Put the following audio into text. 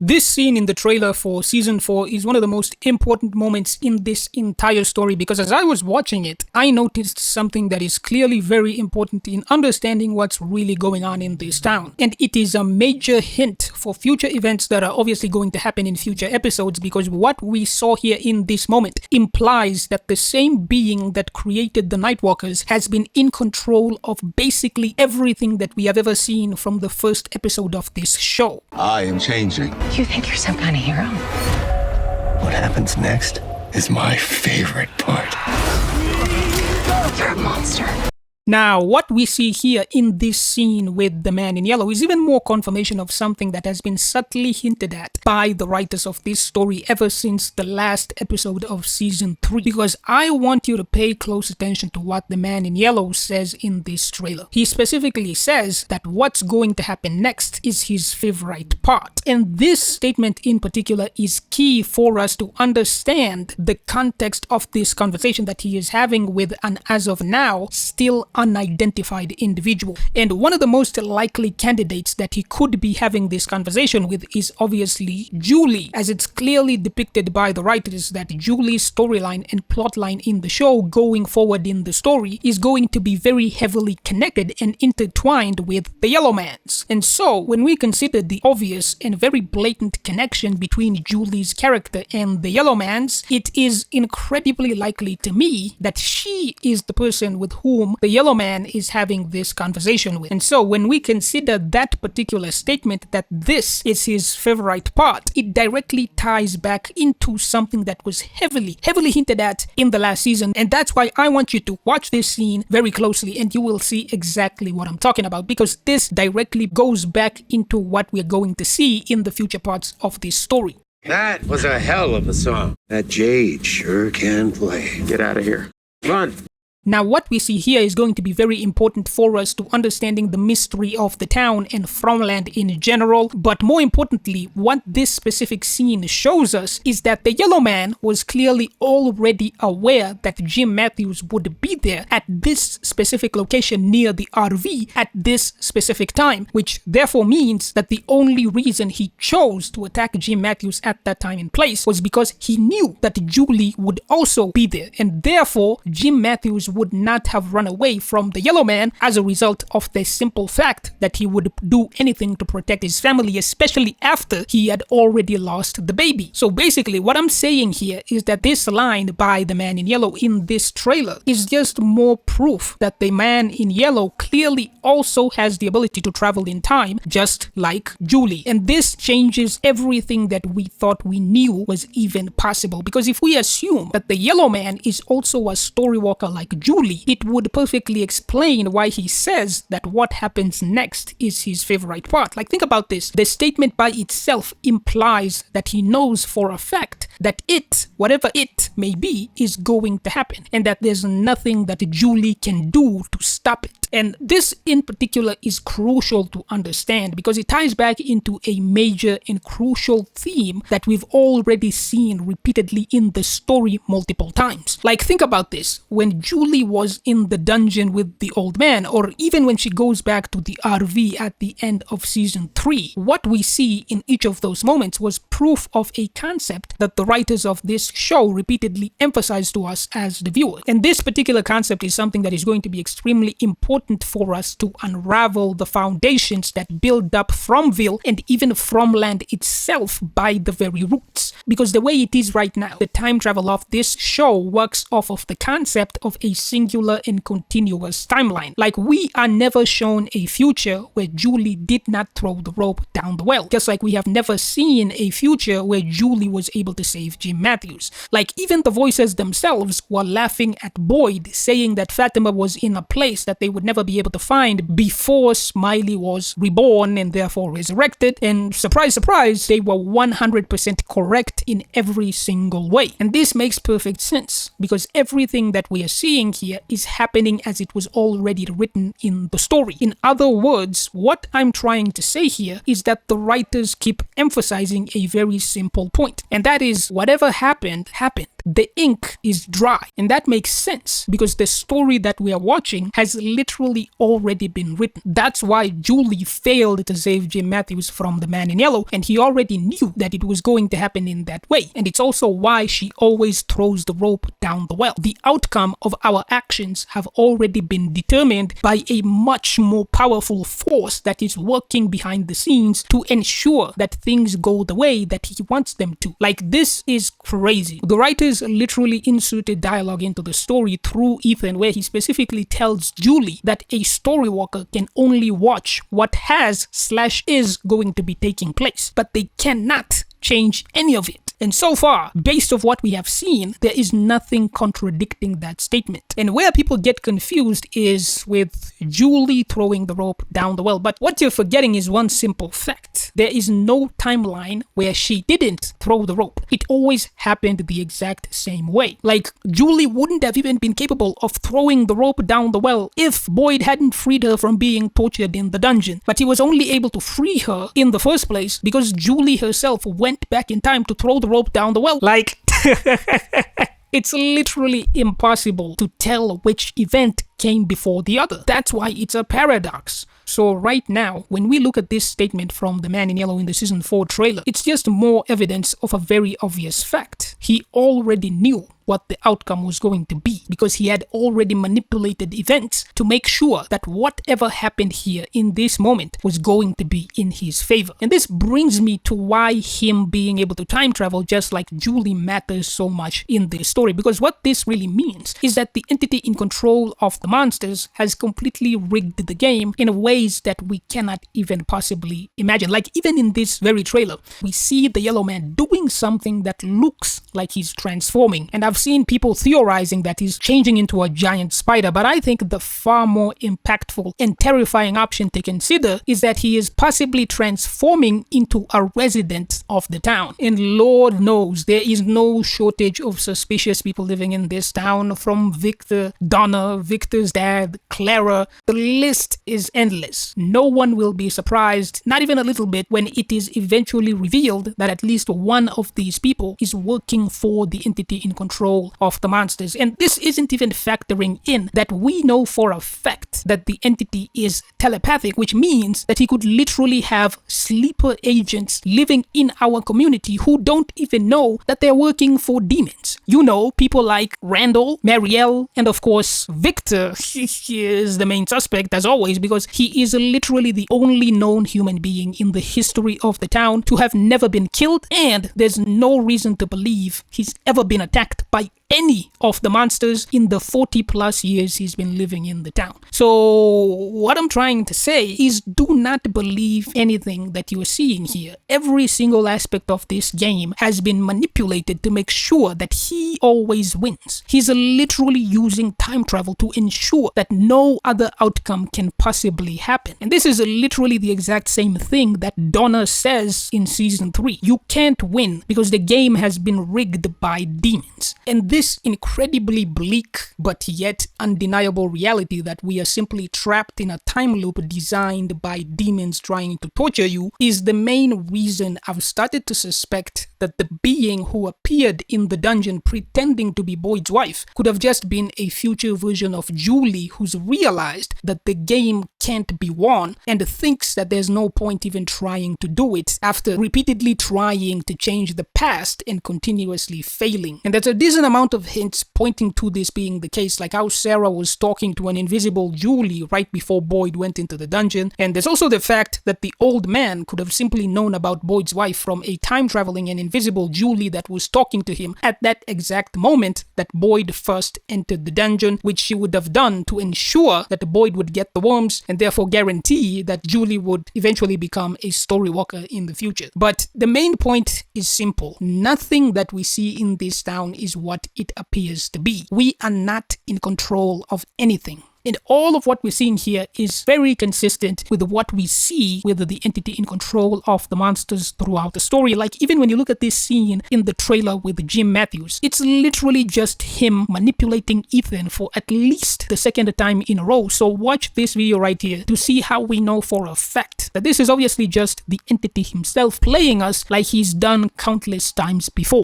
This scene in the trailer for Season 4 is one of the most important moments in this entire story because as I was watching it, I noticed something that is clearly very important in understanding what's really going on in this town. And it is a major hint for future events that are obviously going to happen in future episodes because what we saw here in this moment implies that the same being that created the Nightwalkers has been in control of basically everything that we have ever seen from the first episode of this show. I am changing. You think you're some kind of hero? What happens next is my favorite part. You're a monster. Now, what we see here in this scene with the man in yellow is even more confirmation of something that has been subtly hinted at by the writers of this story ever since the last episode of Season 3. Because I want you to pay close attention to what the man in yellow says in this trailer. He specifically says that what's going to happen next is his favorite part. And this statement in particular is key for us to understand the context of this conversation that he is having with an, as of now, still unidentified individual. And one of the most likely candidates that he could be having this conversation with is obviously Julie, as it's clearly depicted by the writers that Julie's storyline and plotline in the show going forward in the story is going to be very heavily connected and intertwined with the Yellowmans. And so when we consider the obvious and very blatant connection between Julie's character and the Yellowmans, it is incredibly likely to me that she is the person with whom the Yellowman is having this conversation with. And so when we consider that particular statement that this is his favorite part, it directly ties back into something that was heavily hinted at in the last season. And that's why I want you to watch this scene very closely and you will see exactly what I'm talking about, because this directly goes back into what we're going to see in the future parts of this story. That was a hell of a song. That Jade sure can play. Get out of here. Run. Now, what we see here is going to be very important for us to understanding the mystery of the town and Fromland in general, but more importantly, what this specific scene shows us is that the Yellowman was clearly already aware that Jim Matthews would be there at this specific location near the RV at this specific time, which therefore means that the only reason he chose to attack Jim Matthews at that time and place was because he knew that Julie would also be there, and therefore Jim Matthews would not have run away from the Yellowman as a result of the simple fact that he would do anything to protect his family, especially after he had already lost the baby. So basically what I'm saying here is that this line by the man in yellow in this trailer is just more proof that the man in yellow clearly also has the ability to travel in time, just like Julie. And this changes everything that we thought we knew was even possible, because if we assume that the Yellowman is also a story walker like Julie, it would perfectly explain why he says that what happens next is his favorite part. Like, think about this. The statement by itself implies that he knows for a fact that it, whatever it may be, is going to happen, and that there's nothing that Julie can do to stop it. And this in particular is crucial to understand because it ties back into a major and crucial theme that we've already seen repeatedly in the story multiple times. Like, think about this. When Julie was in the dungeon with the old man, or even when she goes back to the RV at the end of Season 3, what we see in each of those moments was proof of a concept that the writers of this show repeatedly emphasized to us as the viewer. And this particular concept is something that is going to be extremely important for us to unravel the foundations that build up Fromville and even Fromland itself by the very roots. Because the way it is right now, the time travel of this show works off of the concept of a singular and continuous timeline. Like, we are never shown a future where Julie did not throw the rope down the well, just like we have never seen a future where Julie was able to save Jim Matthews. Like, even the voices themselves were laughing at Boyd, saying that Fatima was in a place that they would never be able to find before Smiley was reborn and therefore resurrected, and surprise, surprise, they were 100% correct in every single way. And this makes perfect sense, because everything that we are seeing here is happening as it was already written in the story. In other words, what I'm trying to say here is that the writers keep emphasizing a very simple point, and that is whatever happened, happened. fact, the ink is dry. And that makes sense because the story that we are watching has literally already been written. That's why Julie failed to save Jim Matthews from the Man in Yellow, and he already knew that it was going to happen in that way. And it's also why she always throws the rope down the well. The outcome of our actions have already been determined by a much more powerful force that is working behind the scenes to ensure that things go the way that he wants them to. Like, this is crazy. The writers literally inserted dialogue into the story through Ethan where he specifically tells Julie that a story walker can only watch what has/is going to be taking place, but they cannot change any of it. And so far, based off what we have seen, there is nothing contradicting that statement. And where people get confused is with Julie throwing the rope down the well. But what you're forgetting is one simple fact. There is no timeline where she didn't throw the rope. It always happened the exact same way. Like, Julie wouldn't have even been capable of throwing the rope down the well if Boyd hadn't freed her from being tortured in the dungeon. But he was only able to free her in the first place because Julie herself went back in time to throw the rope down the well. Like, it's literally impossible to tell which event came before the other. That's why it's a paradox. So right now, when we look at this statement from the Man in Yellow in the Season 4 trailer, it's just more evidence of a very obvious fact. He already knew what the outcome was going to be because he had already manipulated events to make sure that whatever happened here in this moment was going to be in his favor. And this brings me to why him being able to time travel just like Julie matters so much in the story, because what this really means is that the entity in control of the monsters has completely rigged the game in ways that we cannot even possibly imagine. Like, even in this very trailer, we see the Yellow Man doing something that looks like he's transforming, and I've seen people theorizing that he's changing into a giant spider, but I think the far more impactful and terrifying option to consider is that he is possibly transforming into a resident of the town. And Lord knows there is no shortage of suspicious people living in this town, from Victor, Donna, Victor's dad, Clara. The list is endless. No one will be surprised, not even a little bit, when it is eventually revealed that at least one of these people is working for the entity in control of the monsters. And this isn't even factoring in that we know for a fact that the entity is telepathic, which means that he could literally have sleeper agents living in our community who don't even know that they're working for demons. You know, people like Randall, Marielle, and of course Victor. He is the main suspect as always because he is literally the only known human being in the history of the town to have never been killed, and there's no reason to believe he's ever been attacked by any of the monsters in the 40 plus years he's been living in the town. So what I'm trying to say is, do not believe anything that you're seeing here. Every single aspect of this game has been manipulated to make sure that he always wins. He's literally using time travel to ensure that no other outcome can possibly happen. And this is literally the exact same thing that Donna says in Season 3. You can't win because the game has been rigged by demons. And this incredibly bleak but yet undeniable reality that we are simply trapped in a time loop designed by demons trying to torture you is the main reason I've started to suspect that the being who appeared in the dungeon pretending to be Boyd's wife could have just been a future version of Julie who's realized that the game can't be won and thinks that there's no point even trying to do it after repeatedly trying to change the past and continuously failing. And there's a decent amount of hints pointing to this being the case, like how Sarah was talking to an invisible Julie right before Boyd went into the dungeon. And there's also the fact that the old man could have simply known about Boyd's wife from a time-traveling and invisible Julie that was talking to him at that exact moment that Boyd first entered the dungeon, which she would have done to ensure that Boyd would get the worms and therefore guarantee that Julie would eventually become a story walker in the future. But the main point is simple. Nothing that we see in this town is what it appears to be. We are not in control of anything. And all of what we're seeing here is very consistent with what we see with the entity in control of the monsters throughout the story. Like, even when you look at this scene in the trailer with Jim Matthews, it's literally just him manipulating Ethan for at least the second time in a row. So watch this video right here to see how we know for a fact that this is obviously just the entity himself playing us like he's done countless times before.